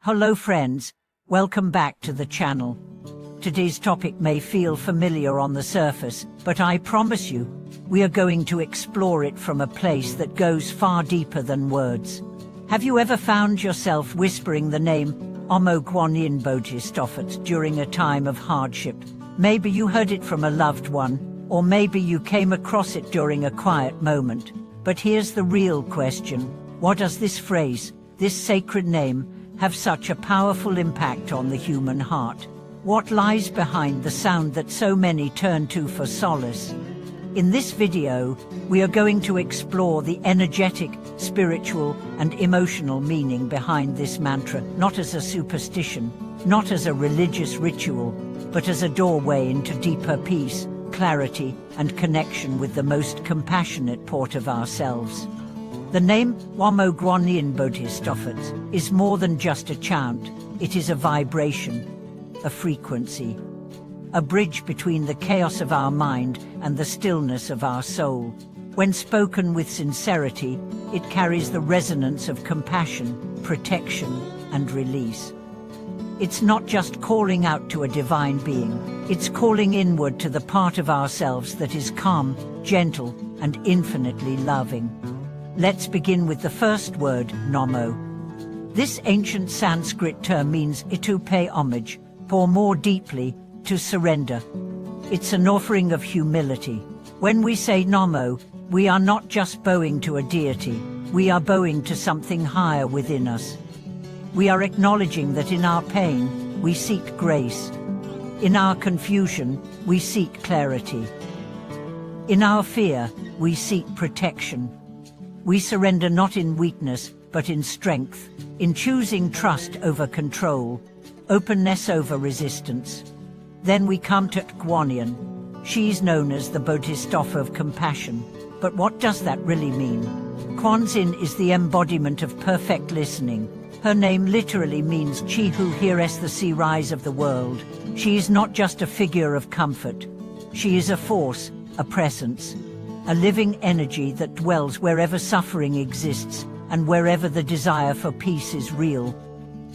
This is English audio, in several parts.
Hello friends, welcome back to the channel. Today's topic may feel familiar on the surface, but I promise you, we are going to explore it from a place that goes far deeper than words. Have you ever found yourself whispering the name Namo Guanyin Bodhisattva during a time of hardship? Maybe you heard it from a loved one, or maybe you came across it during a quiet moment. But here's the real question: what does this phrase, this sacred name, have such a powerful impact on the human heart? What lies behind the sound that so many turn to for solace? In this video, we are going to explore the energetic, spiritual, and emotional meaning behind this mantra, not as a superstition, not as a religious ritual, but as a doorway into deeper peace, clarity, and connection with the most compassionate part of ourselves. The name Namo Guanyin Bodhisattva is more than just a chant. It is a vibration, a frequency, a bridge between the chaos of our mind and the stillness of our soul. When spoken with sincerity, it carries the resonance of compassion, protection, and release. It's not just calling out to a divine being, it's calling inward to the part of ourselves that is calm, gentle, and infinitely loving. Let's begin with the first word, Namo. This ancient Sanskrit term means to pay homage, or more deeply, to surrender. It's an offering of humility. When we say Namo, we are not just bowing to a deity, we are bowing to something higher within us. We are acknowledging that in our pain, we seek grace. In our confusion, we seek clarity. In our fear, we seek protection. We surrender not in weakness, but in strength, in choosing trust over control, openness over resistance. Then we come to Guanyin. She's known as the Bodhisattva of compassion. But what does that really mean? Guanyin is the embodiment of perfect listening. Her name literally means she who heareth the sea rise of the world. She is not just a figure of comfort. She is a force, a presence, a living energy that dwells wherever suffering exists and wherever the desire for peace is real.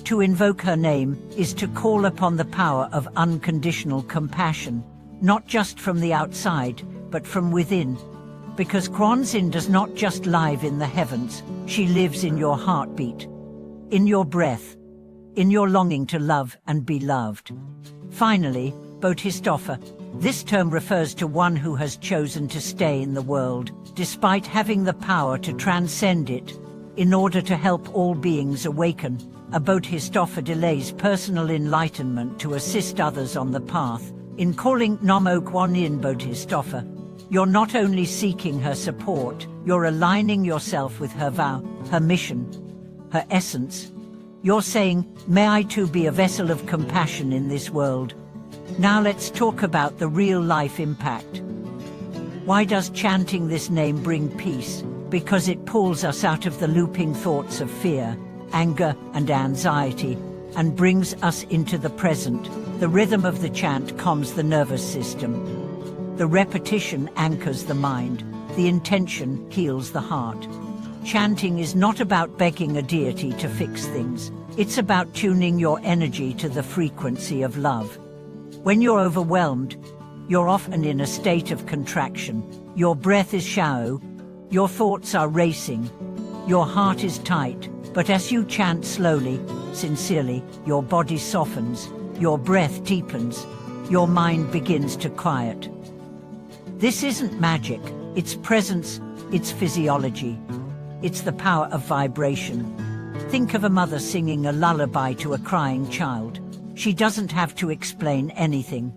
To invoke her name is to call upon the power of unconditional compassion, not just from the outside, but from within. Because Guanyin does not just live in the heavens, she lives in your heartbeat, in your breath, in your longing to love and be loved. Finally, Bodhisattva. This term refers to one who has chosen to stay in the world, despite having the power to transcend it, in order to help all beings awaken. A Bodhisattva delays personal enlightenment to assist others on the path. In calling Namo Guanyin Bodhisattva, you're not only seeking her support, you're aligning yourself with her vow, her mission, her essence. You're saying, may I too be a vessel of compassion in this world. Now let's talk about the real-life impact. Why does chanting this name bring peace? Because it pulls us out of the looping thoughts of fear, anger, and anxiety, and brings us into the present. The rhythm of the chant calms the nervous system. The repetition anchors the mind. The intention heals the heart. Chanting is not about begging a deity to fix things. It's about tuning your energy to the frequency of love. When you're overwhelmed, you're often in a state of contraction. Your breath is shallow, your thoughts are racing, your heart is tight. But as you chant slowly, sincerely, your body softens, your breath deepens, your mind begins to quiet. This isn't magic, it's presence, it's physiology. It's the power of vibration. Think of a mother singing a lullaby to a crying child. She doesn't have to explain anything.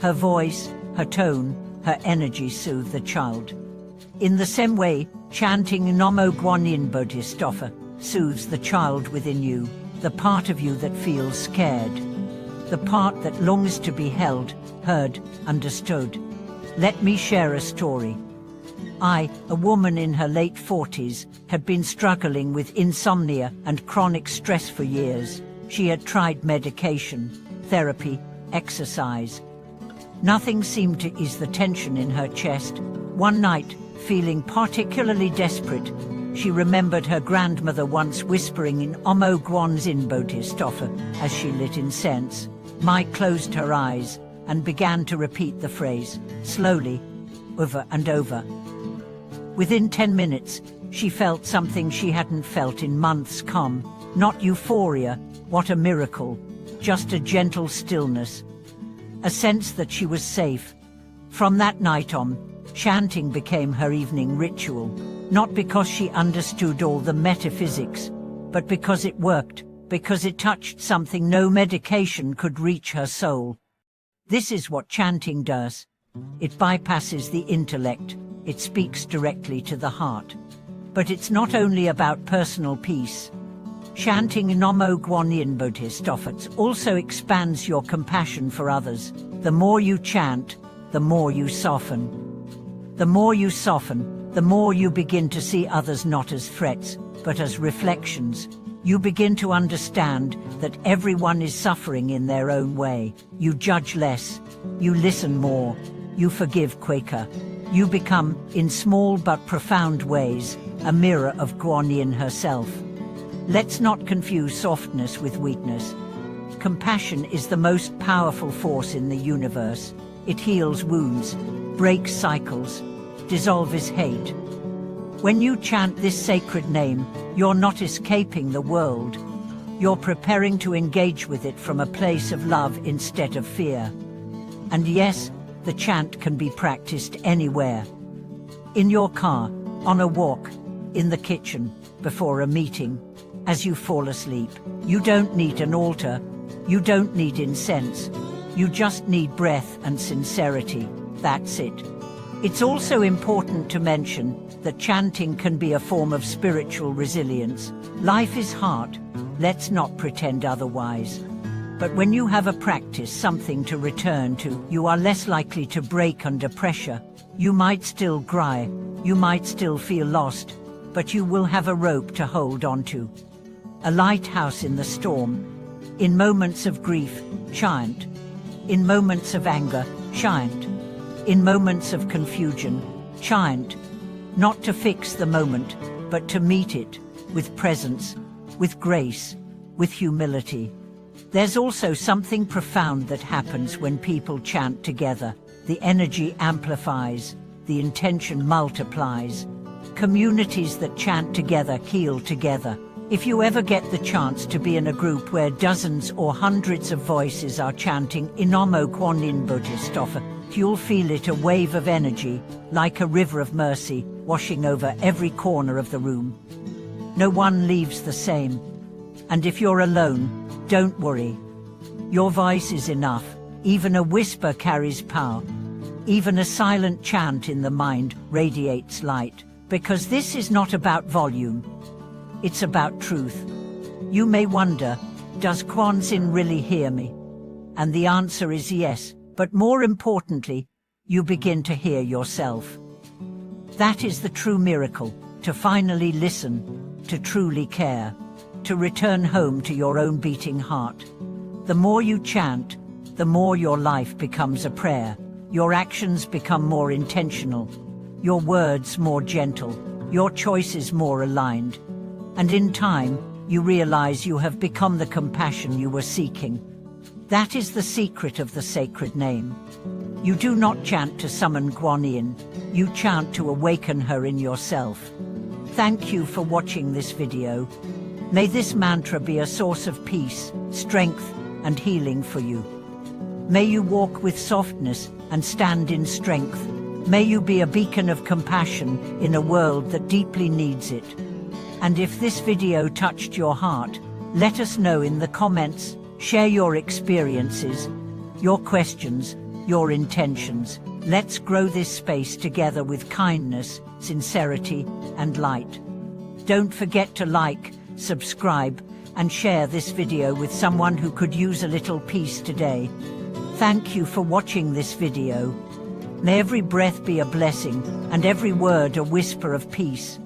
Her voice, her tone, her energy soothe the child. In the same way, chanting Namo Guanyin Bodhisattva soothes the child within you, the part of you that feels scared, the part that longs to be held, heard, understood. Let me share a story. I, a woman in her late 40s, had been struggling with insomnia and chronic stress for years. She had tried medication, therapy, exercise. Nothing seemed to ease the tension in her chest. One night, feeling particularly desperate, She remembered her grandmother once whispering in Namo Guanyin Bodhisattva as she lit incense. Mai closed her eyes and began to repeat the phrase, slowly, over and over. Within 10 minutes, she felt something she hadn't felt in months. Calm, not euphoria, what a miracle, just a gentle stillness. A sense that she was safe. From that night on, chanting became her evening ritual, not because she understood all the metaphysics, but because it worked, because it touched something no medication could reach her soul. This is what chanting does. It bypasses the intellect, it speaks directly to the heart. But it's not only about personal peace. Chanting Namo Guanyin Bodhisattva also expands your compassion for others. The more you chant, the more you soften. The more you soften, the more you begin to see others not as threats, but as reflections. You begin to understand that everyone is suffering in their own way. You judge less, you listen more, you forgive quicker. You become, in small but profound ways, a mirror of Guanyin herself. Let's not confuse softness with weakness. Compassion is the most powerful force in the universe. It heals wounds, breaks cycles, dissolves hate. When you chant this sacred name, you're not escaping the world. You're preparing to engage with it from a place of love instead of fear. And yes, the chant can be practiced anywhere. In your car, on a walk, in the kitchen, before a meeting, as you fall asleep. You don't need an altar. You don't need incense. You just need breath and sincerity. That's it. It's also important to mention that chanting can be a form of spiritual resilience. Life is hard. Let's not pretend otherwise. But when you have a practice, something to return to, you are less likely to break under pressure. You might still cry, you might still feel lost, but you will have a rope to hold onto. A lighthouse in the storm. In moments of grief, chant. In moments of anger, chant. In moments of confusion, chant. Not to fix the moment, but to meet it, with presence, with grace, with humility. There's also something profound that happens when people chant together. The energy amplifies, the intention multiplies. Communities that chant together heal together. If you ever get the chance to be in a group where dozens or hundreds of voices are chanting Namo Guanyin Bodhisattva, you'll feel it, a wave of energy, like a river of mercy, washing over every corner of the room. No one leaves the same. And if you're alone, don't worry. Your voice is enough. Even a whisper carries power. Even a silent chant in the mind radiates light. Because this is not about volume. It's about truth. You may wonder, does Guanyin really hear me? And the answer is yes, but more importantly, you begin to hear yourself. That is the true miracle, to finally listen, to truly care, to return home to your own beating heart. The more you chant, the more your life becomes a prayer. Your actions become more intentional, your words more gentle, your choices more aligned. And in time, you realize you have become the compassion you were seeking. That is the secret of the sacred name. You do not chant to summon Guanyin, you chant to awaken her in yourself. Thank you for watching this video. May this mantra be a source of peace, strength, and healing for you. May you walk with softness and stand in strength. May you be a beacon of compassion in a world that deeply needs it. And if this video touched your heart, let us know in the comments. Share your experiences, your questions, your intentions. Let's grow this space together with kindness, sincerity, and light. Don't forget to like, subscribe, and share this video with someone who could use a little peace today. Thank you for watching this video. May every breath be a blessing, and every word a whisper of peace.